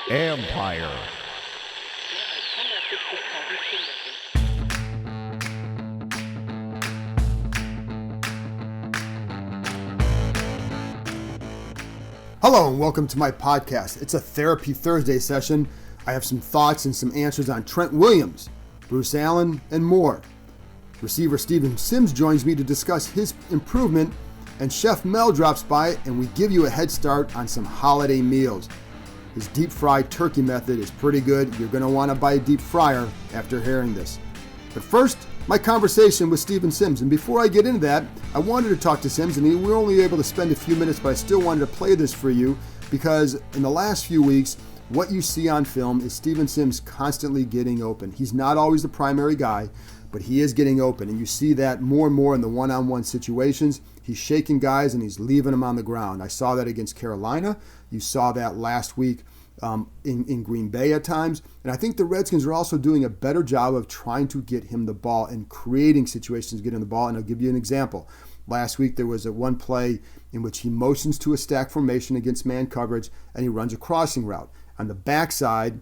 Empire. Hello and welcome to my podcast. It's a Therapy Thursday session. I have some thoughts and some answers on Trent Williams, Bruce Allen, and more. Receiver Steven Sims joins me to discuss his improvement, and Chef Mel drops by and we give you a head start on some holiday meals. His deep fried turkey method is pretty good. You're going to want to buy a deep fryer after hearing this. But first, my conversation with Steven Sims. And before I get into that, I wanted to talk to Sims, and we were only able to spend a few minutes, but I still wanted to play this for you because in the last few weeks, what you see on film is Steven Sims constantly getting open. He's not always the primary guy, but he is getting open, and you see that more and more in the one-on-one situations. He's shaking guys and he's leaving them on the ground. I saw that against Carolina. You saw that last week in Green Bay at times. And I think the Redskins are also doing a better job of trying to get him the ball and creating situations to get him the ball. And I'll give you an example. Last week there was a one play in which he motions to a stack formation against man coverage and he runs a crossing route. On the backside,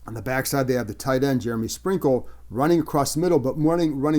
they have the tight end, Jeremy Sprinkle, running across the middle, but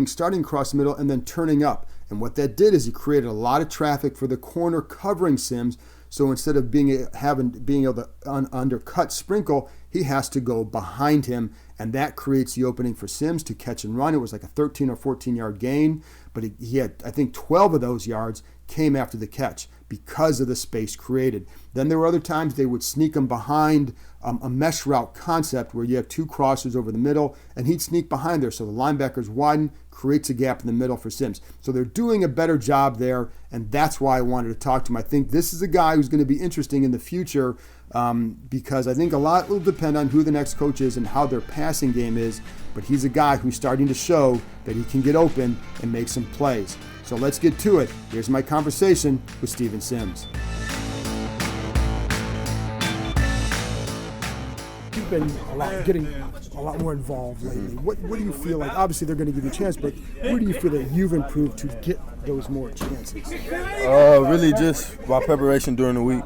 starting across the middle and then turning up. And what that did is he created a lot of traffic for the corner covering Sims. So instead of being able to undercut Sprinkle, he has to go behind him, and that creates the opening for Sims to catch and run. It was like a 13 or 14-yard gain, but he had, I think, 12 of those yards came after the catch because of the space created. Then there were other times they would sneak him behind a mesh route concept where you have two crossers over the middle, and he'd sneak behind there. So the linebackers widen, creates a gap in the middle for Sims. So they're doing a better job there, and that's why I wanted to talk to him. I think this is a guy who's going to be interesting in the future because I think a lot will depend on who the next coach is and how their passing game is, but he's a guy who's starting to show that he can get open and make some plays. So let's get to it. Here's my conversation with Steven Sims. You've been getting a lot more involved lately. What do you feel like? Obviously, they're going to give you a chance, but where do you feel that you've improved to get those more chances? Really just my preparation during the week,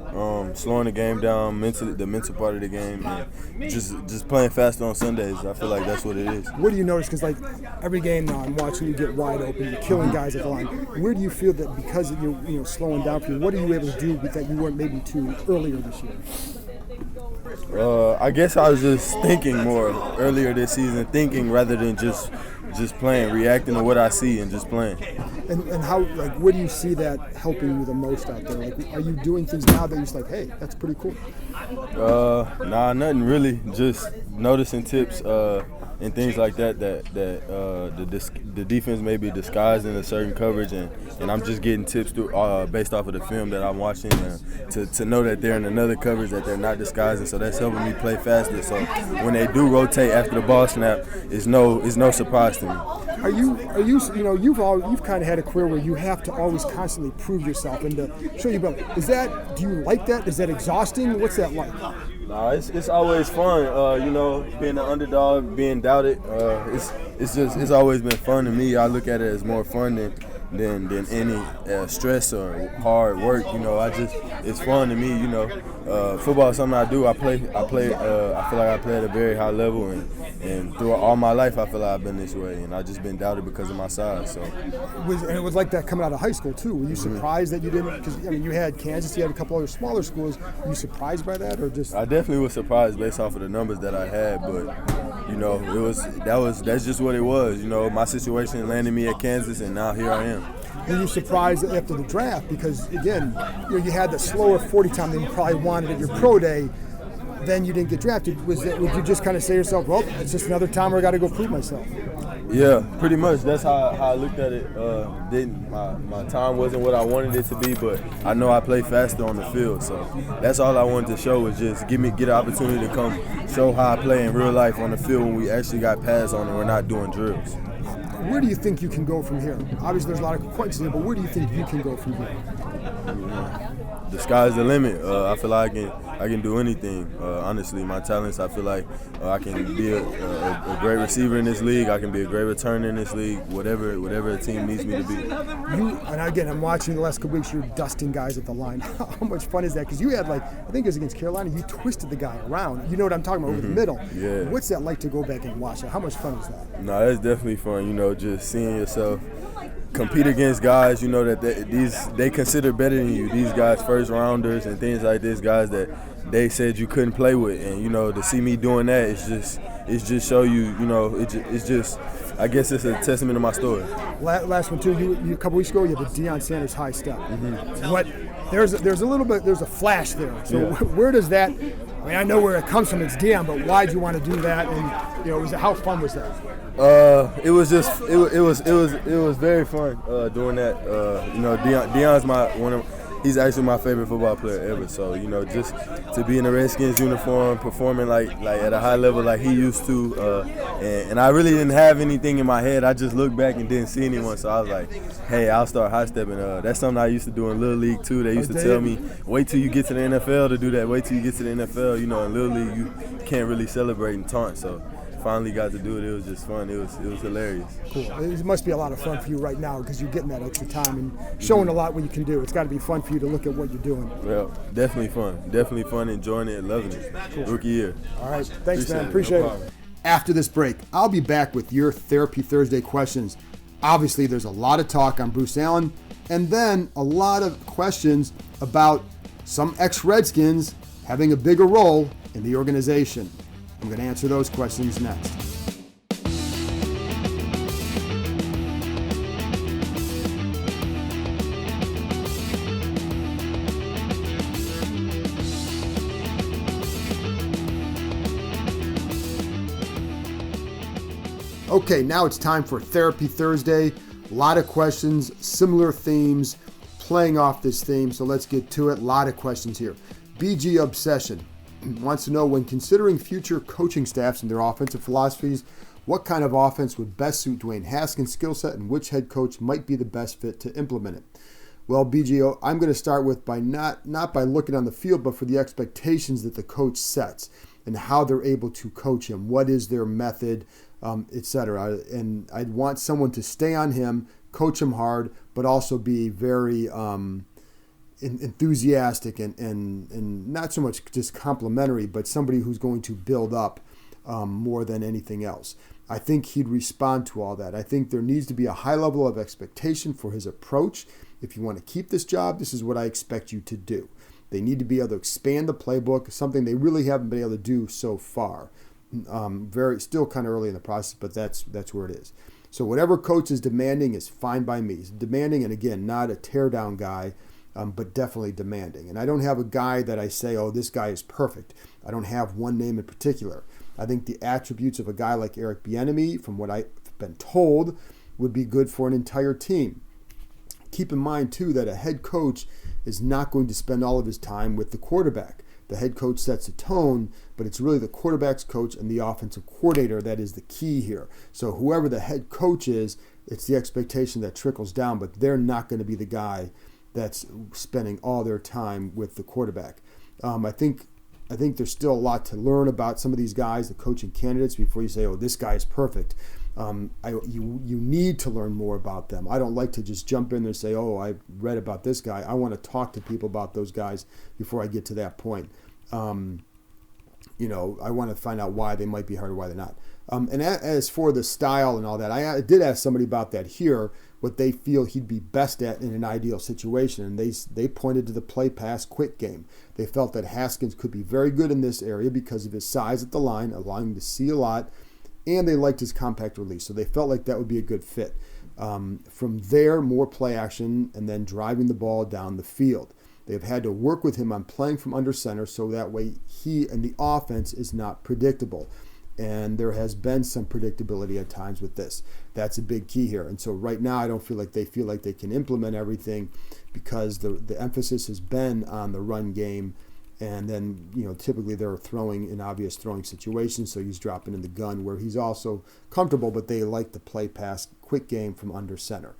slowing the game down, the mental part of the game, and just playing faster on Sundays. I feel like that's what it is. What do you notice? Because like every game now, I'm watching you get wide open, you're killing guys at the line. Where do you feel that because you're slowing down for you, what are you able to do that you weren't maybe too earlier this year? I guess I was just thinking more earlier this season, thinking rather than just playing, reacting to what I see and just playing. And how, like, where do you see that helping you the most out there? Like, are you doing things now that you're just like, hey, that's pretty cool? Nothing really. Just noticing tips and things like that the defense may be disguised in a certain coverage, and I'm just getting tips based off of the film that I'm watching to know that they're in another coverage that they're not disguising. So that's helping me play faster. So when they do rotate after the ball snap, it's no surprise to me. Are you you've kind of had a career where you have to always constantly prove yourself and to show you better. Do you like that? Is that exhausting? What's that like? No, it's always fun. Being an underdog, being doubted. It's always been fun to me. I look at it as more fun than any stress or hard work. It's fun to me. Football is something I do. I feel like I play at a very high level, and throughout all my life, I feel like I've been this way, and I've just been doubted because of my size. So, it was like that coming out of high school too. Were you surprised that you didn't? Because you had Kansas, you had a couple other smaller schools. Were you surprised by that, or just? I definitely was surprised based off of the numbers that I had, but that's just what it was. My situation landed me at Kansas, and now here I am. Were you surprised after the draft? Because again, you had the slower 40 time than you probably wanted at your pro day. Then you didn't get drafted. Would you just kind of say to yourself, well, it's just another time where I got to go prove myself? Yeah, pretty much. That's how I looked at it. My time wasn't what I wanted it to be, but I know I play faster on the field. So that's all I wanted to show was just get an opportunity to come show how I play in real life on the field when we actually got pads on and we're not doing drills. Where do you think you can go from here? Obviously, there's a lot of questions here, but where do you think you can go from here? The sky's the limit. I feel like I can do anything. Honestly, my talents, I feel like I can be a great receiver in this league. I can be a great returner in this league. Whatever a team needs me to be. And again, I'm watching the last couple weeks. You're dusting guys at the line. How much fun is that? Because you had, I think it was against Carolina, you twisted the guy around. You know what I'm talking about, over the middle. Yeah. What's that like to go back and watch it? How much fun is that? No, that's definitely fun. Just seeing yourself compete against guys, that they consider better than you. These guys, first rounders and things like this, guys that they said you couldn't play with, and to see me doing that, it's just show you, it's just, I guess it's a testament to my story. Last one too. You a couple weeks ago, you had the Deion Sanders high step. There's a flash there. So where does that? I mean, I know where it comes from. It's Deion, but why'd you want to do that? And how fun was that? It was very fun doing that. Deion's he's actually my favorite football player ever. So just to be in the Redskins uniform, performing like at a high level like he used to, and I really didn't have anything in my head. I just looked back and didn't see anyone, so I was like, hey, I'll start high stepping. That's something I used to do in Little League too. They used to tell me, wait till you get to the NFL to do that. Wait till you get to the NFL. In Little League you can't really celebrate and taunt. So finally got to do it. It was just fun. It was hilarious. Cool. It must be a lot of fun for you right now because you're getting that extra time and showing a lot what you can do. It's got to be fun for you to look at what you're doing. Well, definitely fun. Definitely fun, enjoying it, loving it. Cool. Rookie year. All right. Thanks, man. Appreciate it. After this break, I'll be back with your Therapy Thursday questions. Obviously, there's a lot of talk on Bruce Allen and then a lot of questions about some ex-Redskins having a bigger role in the organization. I'm going to answer those questions next. Okay, now it's time for Therapy Thursday. A lot of questions, similar themes, playing off this theme, so let's get to it. A lot of questions here. BG Obsession wants to know, when considering future coaching staffs and their offensive philosophies, what kind of offense would best suit Dwayne Haskins' skill set and which head coach might be the best fit to implement it? Well, BGO, I'm going to start with by not by looking on the field, but for the expectations that the coach sets and how they're able to coach him. What is their method, etc. And I'd want someone to stay on him, coach him hard, but also be very enthusiastic and not so much just complimentary, but somebody who's going to build up more than anything else. I think he'd respond to all that. I think there needs to be a high level of expectation for his approach. If you want to keep this job, this is what I expect you to do. They need to be able to expand the playbook, something they really haven't been able to do so far. Still kind of early in the process, but that's where it is. So whatever coach is demanding is fine by me. He's demanding, and again, not a tear-down guy, but definitely demanding. And I don't have a guy that I say, oh, this guy is perfect. I don't have one name in particular. I think the attributes of a guy like Eric Bieniemy, from what I've been told, would be good for an entire team. Keep in mind, too, that a head coach is not going to spend all of his time with the quarterback. The head coach sets a tone, but it's really the quarterback's coach and the offensive coordinator that is the key here. So whoever the head coach is, it's the expectation that trickles down, but they're not going to be the guy that's spending all their time with the quarterback. I think there's still a lot to learn about some of these guys, the coaching candidates, before you say, oh, this guy is perfect. You need to learn more about them. I don't like to just jump in there and say, oh, I read about this guy. I want to talk to people about those guys before I get to that point. I want to find out why they might be hard or why they're not. And as for the style and all that, I did ask somebody about that here, what they feel he'd be best at in an ideal situation. And they pointed to the play, pass, quick game. They felt that Haskins could be very good in this area because of his size at the line, allowing him to see a lot, and they liked his compact release. So they felt like that would be a good fit. From there, more play action and then driving the ball down the field. They've had to work with him on playing from under center so that way he and the offense is not predictable. And there has been some predictability at times with this. That's a big key here. And so right now I don't feel like they can implement everything because the emphasis has been on the run game. And then, typically they're throwing in obvious throwing situations, so he's dropping in the gun where he's also comfortable, but they like the play pass quick game from under center.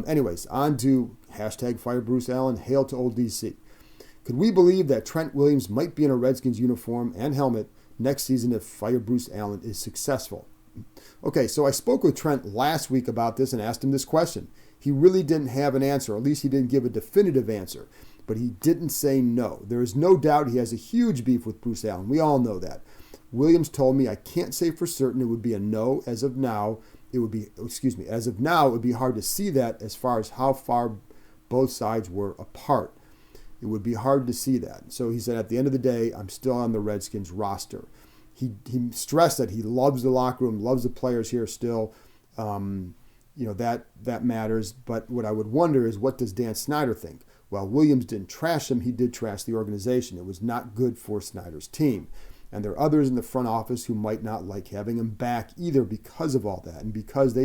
Anyways, on to #FireBruceAllen, hail to old DC. Could we believe that Trent Williams might be in a Redskins uniform and helmet next season if Fire Bruce Allen is successful? Okay, so I spoke with Trent last week about this and asked him this question. He really didn't have an answer, or at least he didn't give a definitive answer, but he didn't say no. There is no doubt he has a huge beef with Bruce Allen. We all know that. Williams told me, I can't say for certain it would be a no. As of now, it would be hard to see that as far as how far both sides were apart. It would be hard to see that. So he said, at the end of the day, I'm still on the Redskins roster. He stressed that he loves the locker room, loves the players here still. That matters. But what I would wonder is, what does Dan Snyder think? Well, Williams didn't trash him. He did trash the organization. It was not good for Snyder's team. And there are others in the front office who might not like having him back either because of all that. And because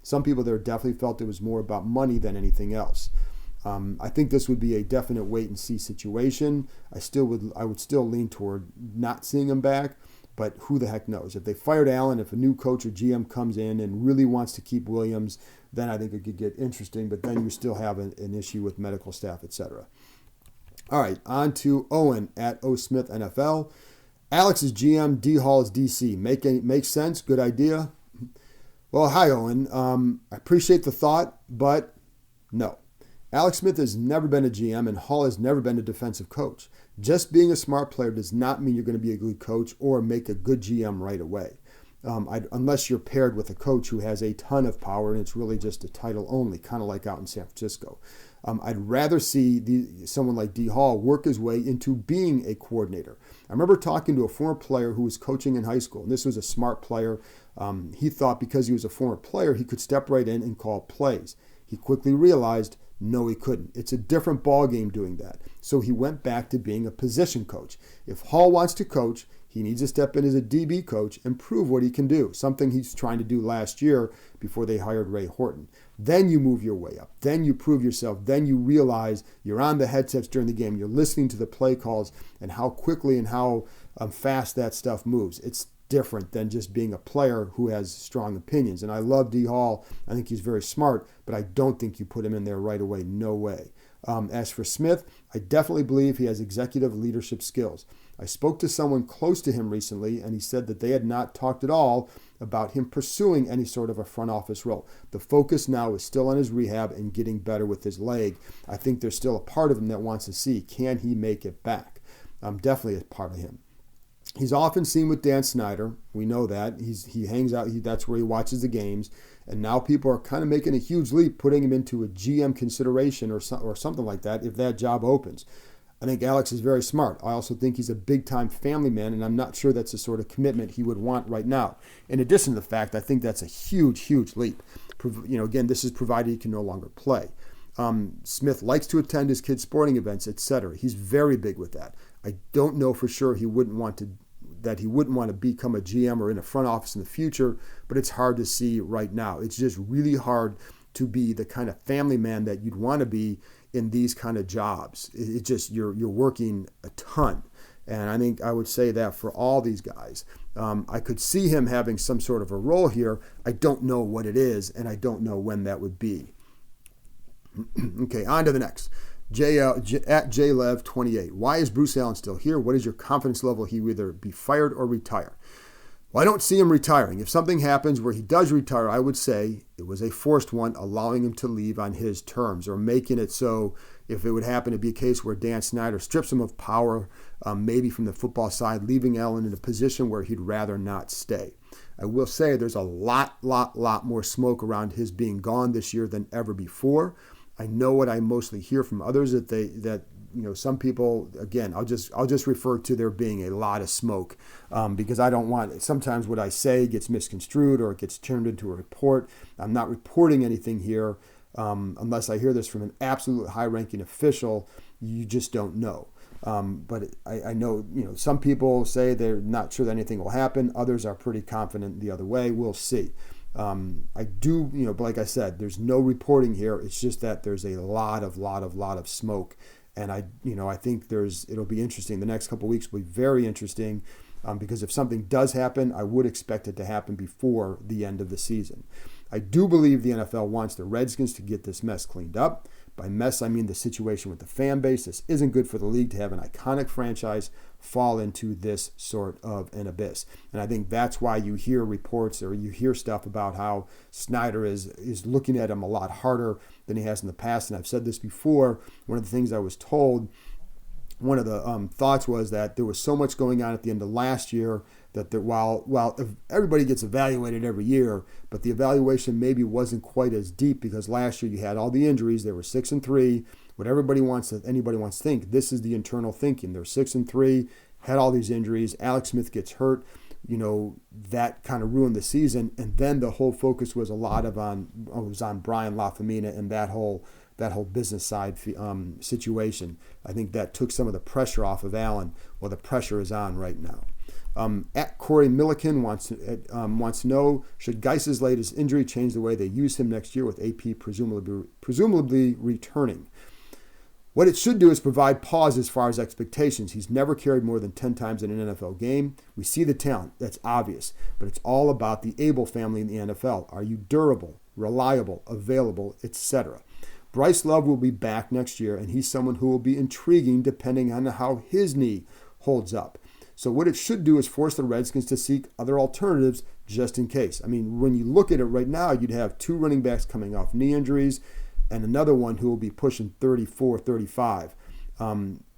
some people there definitely felt it was more about money than anything else. I think this would be a definite wait and see situation. I would still lean toward not seeing him back, but who the heck knows? If they fired Allen, if a new coach or GM comes in and really wants to keep Williams, then I think it could get interesting, but then you still have an issue with medical staff, etc. All right, on to Owen at O Smith NFL. Alex is GM, D Hall is DC. Make sense? Good idea? Well, hi, Owen. I appreciate the thought, but no. Alex Smith has never been a GM, and Hall has never been a defensive coach. Just being a smart player does not mean you're going to be a good coach or make a good GM right away, unless you're paired with a coach who has a ton of power and it's really just a title only, kind of like out in San Francisco. I'd rather see someone like D. Hall work his way into being a coordinator. I remember talking to a former player who was coaching in high school, and this was a smart player. He thought because he was a former player, he could step right in and call plays. He quickly realized, no, he couldn't. It's a different ballgame doing that. So he went back to being a position coach. If Hall wants to coach, he needs to step in as a DB coach and prove what he can do, something he's trying to do last year before they hired Ray Horton. Then you move your way up. Then you prove yourself. Then you realize you're on the headsets during the game. You're listening to the play calls and how quickly and how fast that stuff moves. It's different than just being a player who has strong opinions. And I love D. Hall. I think he's very smart, but I don't think you put him in there right away. No way. As for Smith, I definitely believe he has executive leadership skills. I spoke to someone close to him recently, and he said that they had not talked at all about him pursuing any sort of a front office role. The focus now is still on his rehab and getting better with his leg. I think there's still a part of him that wants to see, can he make it back? Definitely a part of him. He's often seen with Dan Snyder. We know that. He hangs out. That's where he watches the games. And now people are kind of making a huge leap, putting him into a GM consideration or something like that if that job opens. I think Alex is very smart. I also think he's a big-time family man, and I'm not sure that's the sort of commitment he would want right now. In addition to the fact, I think that's a huge, huge leap. Again, this is provided he can no longer play. Smith likes to attend his kids' sporting events, etc. He's very big with that. I don't know for sure he wouldn't want to become a GM or in a front office in the future, but it's hard to see right now. It's just really hard to be the kind of family man that you'd want to be in these kind of jobs. It's just you're working a ton. And I think I would say that for all these guys. I could see him having some sort of a role here. I don't know what it is, and I don't know when that would be. Okay, on to the next. At JLev28. Why is Bruce Allen still here? What is your confidence level he will either be fired or retire? Well, I don't see him retiring. If something happens where he does retire, I would say it was a forced one, allowing him to leave on his terms, or making it so if it would happen to be a case where Dan Snyder strips him of power, maybe from the football side, leaving Allen in a position where he'd rather not stay. I will say there's a lot more smoke around his being gone this year than ever before. I know what I mostly hear from others that some people, again, I'll just refer to there being a lot of smoke because I don't want, sometimes what I say gets misconstrued or it gets turned into a report. I'm not reporting anything here unless I hear this from an absolute high-ranking official. You just don't know. But I know, some people say they're not sure that anything will happen. Others are pretty confident the other way. We'll see. I do, but like I said, there's no reporting here. It's just that there's a lot of smoke. And I think it'll be interesting. The next couple of weeks will be very interesting because if something does happen, I would expect it to happen before the end of the season. I do believe the NFL wants the Redskins to get this mess cleaned up, By mess, I mean the situation with the fan base. This isn't good for the league to have an iconic franchise fall into this sort of an abyss. And I think that's why you hear reports or you hear stuff about how Snyder is looking at him a lot harder than he has in the past. And I've said this before. One of the things I was told, one of the thoughts was that there was so much going on at the end of last year that while everybody gets evaluated every year, but the evaluation maybe wasn't quite as deep because last year you had all the injuries. They were 6-3. What anybody wants to think, this is the internal thinking. They're 6-3, had all these injuries. Alex Smith gets hurt. That kind of ruined the season. And then the whole focus was on Brian Lafemina and that whole business side situation. I think that took some of the pressure off of Allen. Well, the pressure is on right now. At Corey Milliken wants to know, should Geis's latest injury change the way they use him next year with AP presumably returning? What it should do is provide pause as far as expectations. He's never carried more than 10 times in an NFL game. We see the talent. That's obvious. But it's all about the Abel family in the NFL. Are you durable, reliable, available, etc.? Bryce Love will be back next year, and he's someone who will be intriguing depending on how his knee holds up. So what it should do is force the Redskins to seek other alternatives just in case. I mean, when you look at it right now, you'd have 2 running backs coming off knee injuries and another one who will be pushing 34, 35.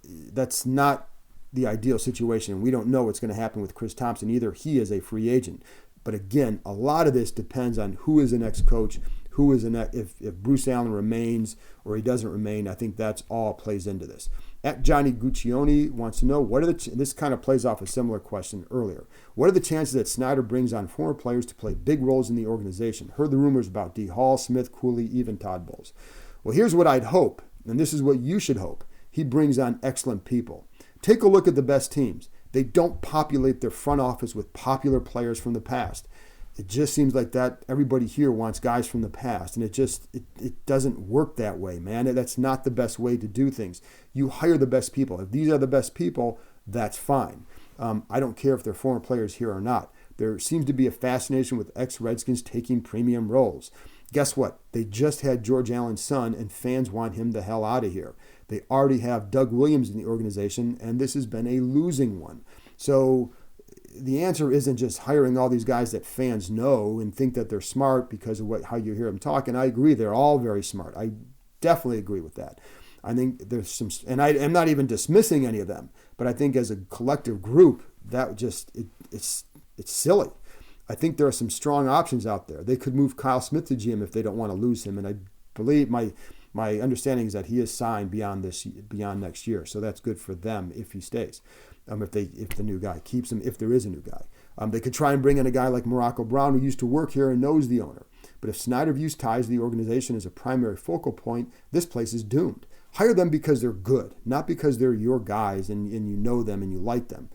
That's not the ideal situation. We don't know what's going to happen with Chris Thompson either. He is a free agent. But again, a lot of this depends on who is the next coach, if Bruce Allen remains or he doesn't remain. I think that's all plays into this. At Johnny Guccione wants to know, this kind of plays off a similar question earlier. What are the chances that Snyder brings on former players to play big roles in the organization? Heard the rumors about D. Hall, Smith, Cooley, even Todd Bowles. Well, here's what I'd hope, and this is what you should hope. He brings on excellent people. Take a look at the best teams. They don't populate their front office with popular players from the past. It just seems like that everybody here wants guys from the past, and it doesn't work that way, man. That's not the best way to do things. You hire the best people. If these are the best people, that's fine. I don't care if they're former players here or not. There seems to be a fascination with ex-Redskins taking premium roles. Guess what? They just had George Allen's son, and fans want him the hell out of here. They already have Doug Williams in the organization, and this has been a losing one. So the answer isn't just hiring all these guys that fans know and think that they're smart because of how you hear them talk. And I agree, they're all very smart. I definitely agree with that. I think there's some, and I am not even dismissing any of them, but I think as a collective group, that it's silly. I think there are some strong options out there. They could move Kyle Smith to GM if they don't want to lose him, and I believe my understanding is that he is signed beyond next year, so that's good for them if he stays. If the new guy keeps him, if there is a new guy. They could try and bring in a guy like Morocco Brown who used to work here and knows the owner. But if Snyder views ties to the organization as a primary focal point, this place is doomed. Hire them because they're good, not because they're your guys and you know them and you like them.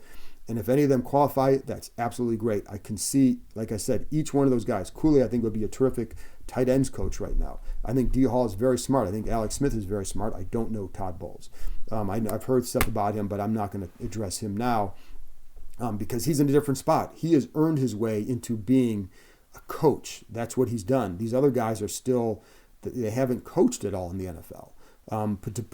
And if any of them qualify, that's absolutely great. I can see, like I said, each one of those guys. Cooley, I think, would be a terrific tight ends coach right now. I think D. Hall is very smart. I think Alex Smith is very smart. I don't know Todd Bowles. I've heard stuff about him, but I'm not going to address him now because he's in a different spot. He has earned his way into being a coach. That's what he's done. These other guys are still, they haven't coached at all in the NFL.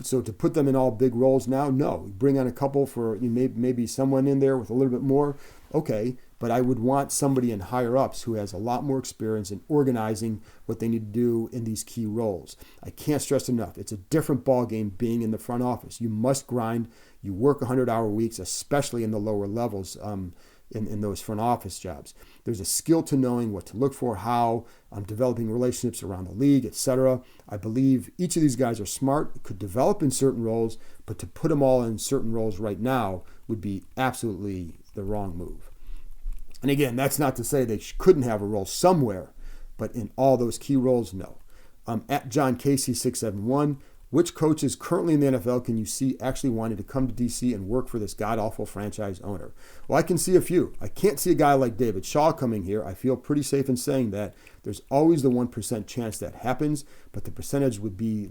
So to put them in all big roles now, no. Bring on a couple for maybe someone in there with a little bit more, okay. But I would want somebody in higher ups who has a lot more experience in organizing what they need to do in these key roles. I can't stress enough. It's a different ball game being in the front office. You must grind. You work 100-hour weeks, especially in the lower levels in those front office jobs. There's a skill to knowing what to look for, how developing relationships around the league, etc. I believe each of these guys are smart, could develop in certain roles, but to put them all in certain roles right now would be absolutely the wrong move. And again, that's not to say they couldn't have a role somewhere, but in all those key roles, no. At John Casey 671, which coaches currently in the NFL can you see actually wanting to come to DC and work for this god-awful franchise owner? Well, I can see a few. I can't see a guy like David Shaw coming here. I feel pretty safe in saying that. There's always the 1% chance that happens, but the percentage would be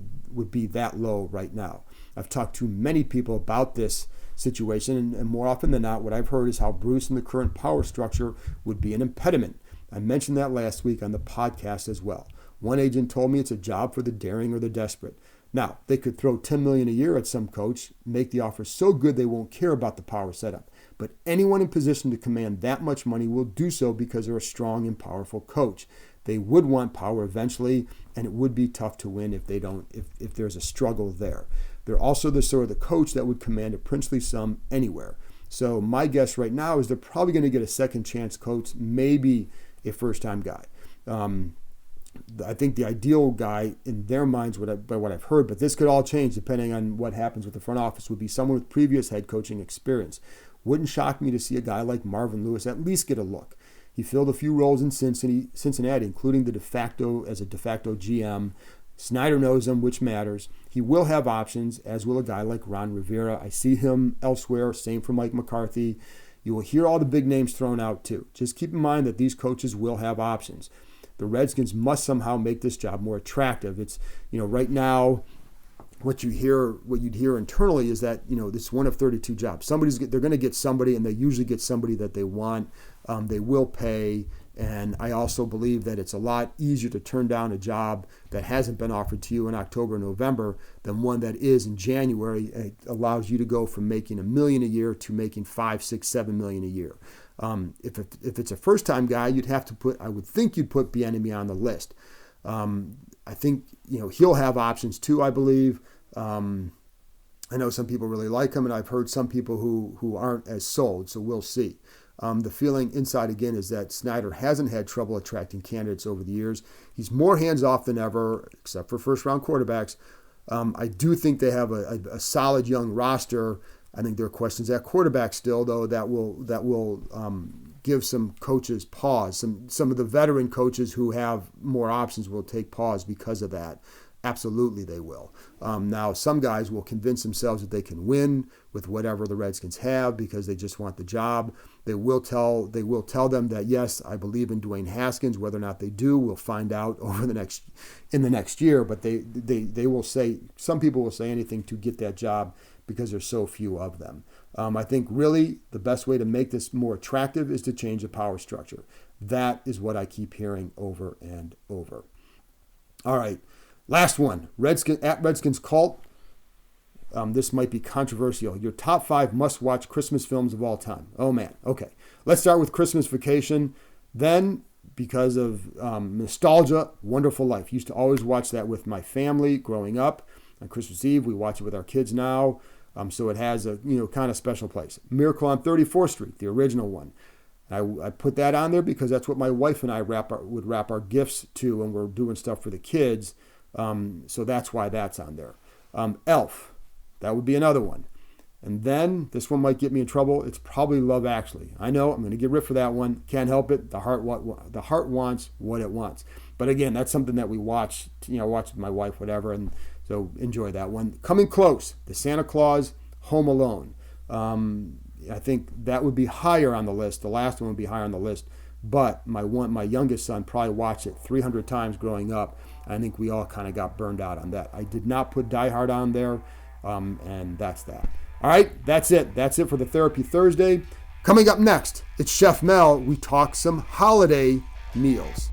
that low right now. I've talked to many people about this situation, and more often than not, what I've heard is how Bruce and the current power structure would be an impediment. I mentioned that last week on the podcast as well. One agent told me it's a job for the daring or the desperate. Now, they could throw $10 million a year at some coach, make the offer so good they won't care about the power setup. But anyone in position to command that much money will do so because they're a strong and powerful coach. They would want power eventually, and it would be tough to win if there's a struggle there. They're also the sort of the coach that would command a princely sum anywhere. So my guess right now is they're probably going to get a second chance coach, maybe a first-time guy. I think the ideal guy in their minds, by what I've heard, but this could all change depending on what happens with the front office, would be someone with previous head coaching experience. Wouldn't shock me to see a guy like Marvin Lewis at least get a look. He filled a few roles in Cincinnati, including as a de facto GM. Snyder knows him, which matters. He will have options, as will a guy like Ron Rivera. I see him elsewhere. Same for Mike McCarthy. You will hear all the big names thrown out too. Just keep in mind that these coaches will have options. The Redskins must somehow make this job more attractive. It's, right now, what you'd hear internally is that, this one of 32 jobs. They're going to get somebody, and they usually get somebody that they want. They will pay. And I also believe that it's a lot easier to turn down a job that hasn't been offered to you in October and November than one that is in January. It allows you to go from making $1 million a year to making $5, $6, $7 million a year. If it's a first-time guy, I would think you'd put Bieniemy on the list. I think he'll have options too, I believe. I know some people really like him, and I've heard some people who aren't as sold, so we'll see. The feeling inside, again, is that Snyder hasn't had trouble attracting candidates over the years. He's more hands-off than ever, except for first-round quarterbacks. I do think they have a solid young roster. I think there are questions at quarterback still, though, that will give some coaches pause. Some of the veteran coaches who have more options will take pause because of that. Absolutely, they will. Now, some guys will convince themselves that they can win with whatever the Redskins have because they just want the job. They will tell them that, yes, I believe in Dwayne Haskins. Whether or not they do, we'll find out in the next year. But they will say, some people will say anything to get that job because there's so few of them. I think really the best way to make this more attractive is to change the power structure. That is what I keep hearing over and over. All right. Last one, Redskins Cult. This might be controversial. Your top 5 must-watch Christmas films of all time. Oh, man. Okay. Let's start with Christmas Vacation. Then, because of nostalgia, Wonderful Life. Used to always watch that with my family growing up. On Christmas Eve, we watch it with our kids now. So it has a kind of special place. Miracle on 34th Street, the original one. I put that on there because that's what my wife and I would wrap our gifts to when we're doing stuff for the kids. So that's why that's on there. Elf, that would be another one. And then, this one might get me in trouble. It's probably Love Actually. I know, I'm going to get ripped for that one. Can't help it. The heart wants what it wants. But again, that's something that we watch with my wife, whatever. And so enjoy that one. Coming Close, The Santa Claus, Home Alone. I think that would be higher on the list. The last one would be higher on the list. But my youngest son probably watched it 300 times growing up. I think we all kind of got burned out on that. I did not put Die Hard on there, and that's that. All right, that's it. That's it for the Therapy Thursday. Coming up next, it's Chef Mel. We talk some holiday meals.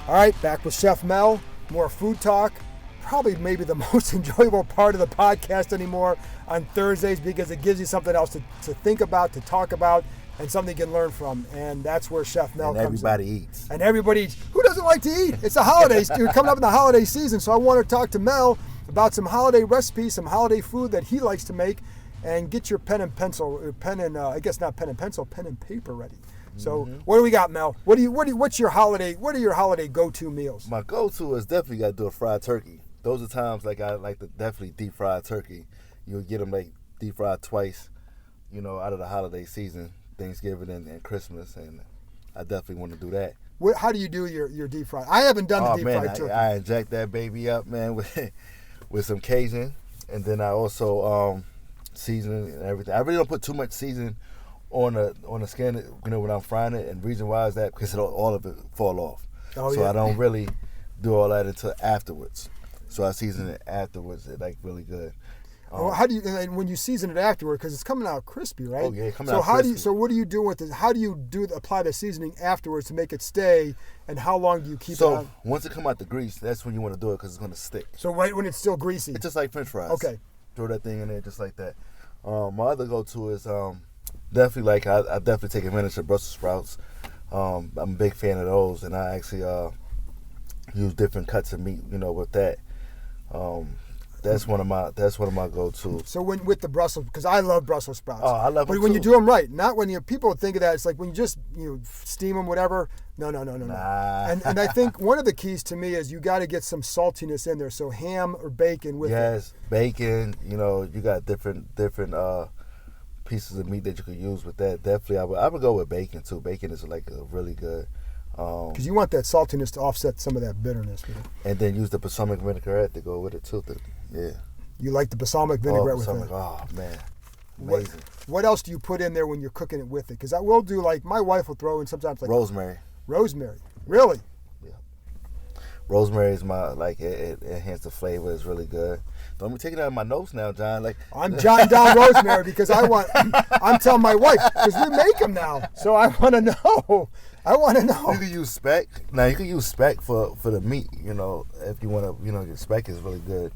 All right, back with Chef Mel. More food talk. Probably maybe the most enjoyable part of the podcast anymore on Thursdays because it gives you something else to think about, to talk about, and something you can learn from. And that's where Chef Mel comes in. Everybody eats. And everybody eats. Who doesn't like to eat? It's the holidays. You're coming up in the holiday season, so I want to talk to Mel about some holiday recipes, some holiday food that he likes to make, and get your pen and paper ready. So what do we got, Mel? What's your holiday? What are your holiday go-to meals? My go-to is definitely got to do a fried turkey. Those are times like I like to definitely deep fry turkey. You'll get them like deep fried twice, out of the holiday season, Thanksgiving and Christmas, and I definitely want to do that. How do you do your deep fry? I haven't done the deep fried turkey. I inject that baby up, man, with some Cajun, and then I also season and everything. I really don't put too much seasoning on the skin, when I'm frying it, and the reason why is that because all of it fall off. I don't really do all that until afterwards. So I season it afterwards. It's like really good. Well, how do you, and when you season it afterward, because it's coming out crispy, right? Oh yeah, coming so out how crispy. do you? So what do you do with it? How do you apply the seasoning afterwards to make it stay? And how long do you keep it on? So once it come out the grease, that's when you want to do it because it's going to stick. So right when it's still greasy. It's just like French fries. Okay. Throw that thing in there just like that. My other go-to is definitely like I definitely take advantage of Brussels sprouts. I'm a big fan of those, and I actually use different cuts of meat, with that. That's one of my go-tos. So when with the Brussels, because I love Brussels sprouts. Oh, I love them But when too. you do them right, not when people think of that. It's like when you just steam them, whatever. No. Nah. And I think one of the keys to me is you got to get some saltiness in there. So ham or bacon with it. Yes, bacon. You got different pieces of meat that you could use with that. Definitely, I would go with bacon too. Bacon is like a really good. Because you want that saltiness to offset some of that bitterness with it. And then use the balsamic vinaigrette to go with it too. Yeah. You like the balsamic vinaigrette with balsamic, it. Oh man, amazing. What else do you put in there when you're cooking it with it? Because I will do like my wife will throw in sometimes like rosemary. Rosemary, really? Yeah. Rosemary is it enhances the flavor. It's really good. Don't be taking out my notes now, John. Like I'm jotting down rosemary because I'm telling my wife because we make them now, so I want to know. You can use speck. Now you can use speck for the meat. If you want to. Your speck is really good.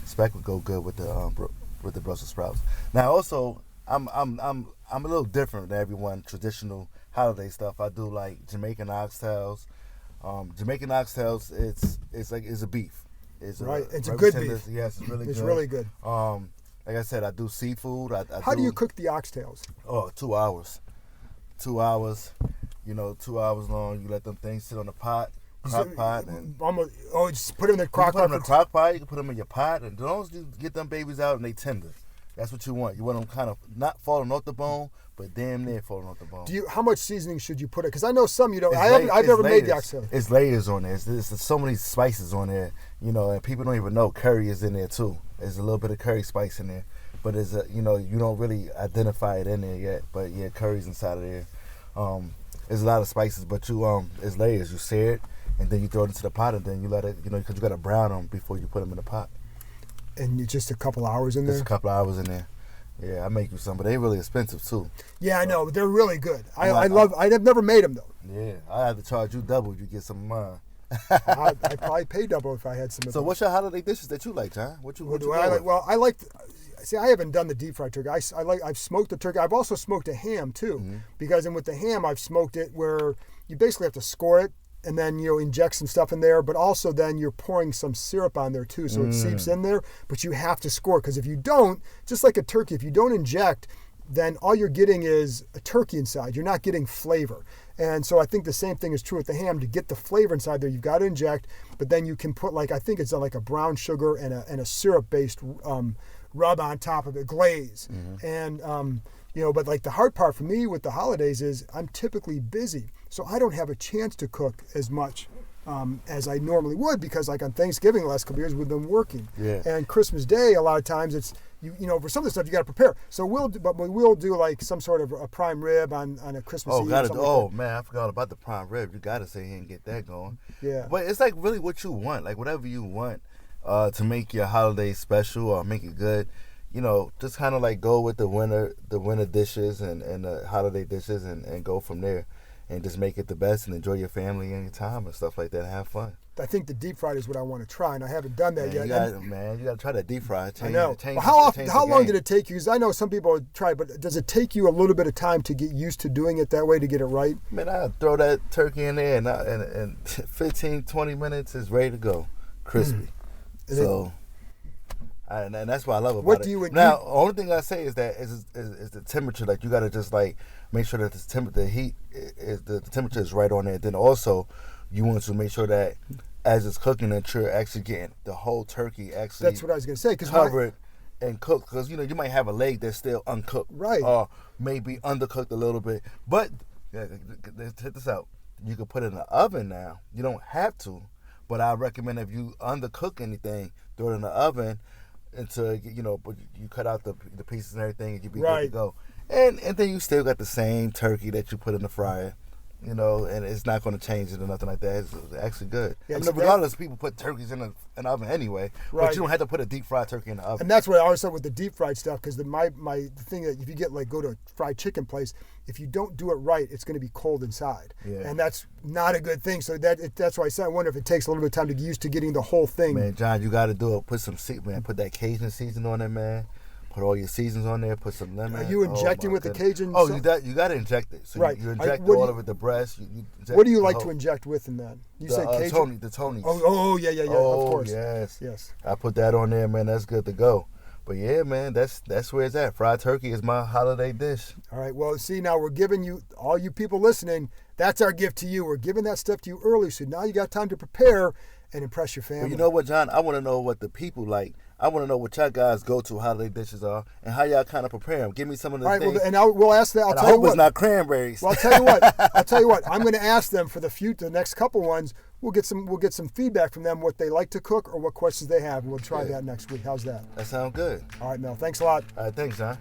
Speck would go good with the Brussels sprouts. Now also, I'm a little different than everyone. Traditional holiday stuff. I do like Jamaican oxtails. Jamaican oxtails. It's a beef. It's a good beef. Yes, it's really good. It's really good. Like I said, I do seafood. How do you cook the oxtails? Oh, 2 hours. 2 hours. 2 hours long. You let them things sit on the pot. Crock pot and just put them in the crock pot. You can put them in the crock pot. You can put them in your pot, and as long as you get them babies out and they tender, that's what you want. You want them kind of not falling off the bone, but damn near falling off the bone. How much seasoning should you put it? Because I know some you don't. I've never made the oxtail. It's layers on there. There's so many spices on there, and people don't even know curry is in there too. There's a little bit of curry spice in there, but you don't really identify it in there yet. But yeah, curry's inside of there. There's a lot of spices, but it's layers. You sear it, and then you throw it into the pot, and then you let it, because you got to brown them before you put them in the pot. And just a couple hours in there? Just a couple hours in there. Yeah, I make you some, but they're really expensive too. Yeah, I know, but they're really good. I've never made them though. Yeah, I have to charge you double if you get some of mine. I'd probably pay double if I had some of them. So what's your holiday dishes that you like, John? What you I like? Well, I like. See, I haven't done the deep fried turkey. I've smoked the turkey. I've also smoked a ham too, because with the ham I've smoked it where you basically have to score it and then inject some stuff in there, but also then you're pouring some syrup on there too, so it seeps in there. But you have to score because if you don't, just like a turkey, if you don't inject, then all you're getting is a turkey inside. You're not getting flavor. And so I think the same thing is true with the ham. To get the flavor inside there, you've got to inject, but then you can put I think it's like a brown sugar and a syrup based rub on top of it, glaze. And but like the hard part for me with the holidays is I'm typically busy, so I don't have a chance to cook as much as I normally would, because like on Thanksgiving the last couple of years we've been working. Yeah. And Christmas Day a lot of times it's for some of the stuff you got to prepare. So we will do like some sort of a prime rib on a Christmas Eve. Man, I forgot about the prime rib. You got to sit here and get that going. Yeah. But it's like really what you want, like whatever you want to make your holiday special or make it good. Just kind of like go with the winter dishes and the holiday dishes and go from there, and just make it the best and enjoy your family and your time and stuff like that and have fun. I think the deep fried is what I want to try, and I haven't done that yet. You got to try that deep fry. I know. How long did it take you? Because I know some people try, but does it take you a little bit of time to get used to doing it that way, to get it right? Man, I throw that turkey in there, and 15, 20 minutes is ready to go, crispy. And that's what I love about it. Now, the only thing I say is that is the temperature. Like you got to just like make sure that the heat is the temperature is right on there. Then also, you want to make sure that as it's cooking, that you're actually getting the whole turkey actually. That's what I was going to say. Covered and cooked, because you might have a leg that's still uncooked, right? Or maybe undercooked a little bit. But let's hit this out. You can put it in the oven now. You don't have to, but I recommend if you undercook anything, throw it in the oven until but you cut out the pieces and everything, and you be good to go. And then you still got the same turkey that you put in the fryer. You know, and it's not going to change it or nothing like that. It's actually good. Yeah, I mean, so regardless, people put turkeys in an oven anyway, Right. but you don't have to put a deep fried turkey in the oven. And that's what I always said with the deep fried stuff, because the thing that if you get go to a fried chicken place, if you don't do it right, it's going to be cold inside, and that's not a good thing. So that's why I said I wonder if it takes a little bit of time to get used to getting the whole thing. Man, John, you got to do it. Put that Cajun seasoning on there, man. Put all your seasons on there. Put some lemon. Are you injecting with the Cajun? Oh, you got to inject it. So right. you inject all of it, the breast. What do you like to inject with in that? You said Cajun? The Tonys. Oh, yeah, of course. Yes. I put that on there, man. That's good to go. But yeah, man, that's where it's at. Fried turkey is my holiday dish. All right. Well, see, now we're giving you, all you people listening, that's our gift to you. We're giving that stuff to you early, so now you got time to prepare and impress your family. Well, you know what, John? I want to know what the people like. I want to know what y'all guys go-to holiday dishes are and how y'all kind of prepare them. Give me some of the things. All right, well, we'll ask that. I'll tell you you what. It's not cranberries. Well, I'll tell you what. I'm going to ask them for the next couple ones. We'll get some feedback from them, what they like to cook or what questions they have. We'll try that next week. How's that? That sounds good. All right, Mel. Thanks a lot. All right, thanks, John.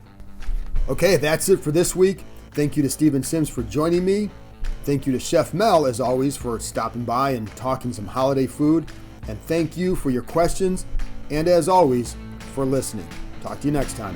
Okay, that's it for this week. Thank you to Stephen Sims for joining me. Thank you to Chef Mel, as always, for stopping by and talking some holiday food. And thank you for your questions. And as always, for listening. Talk to you next time.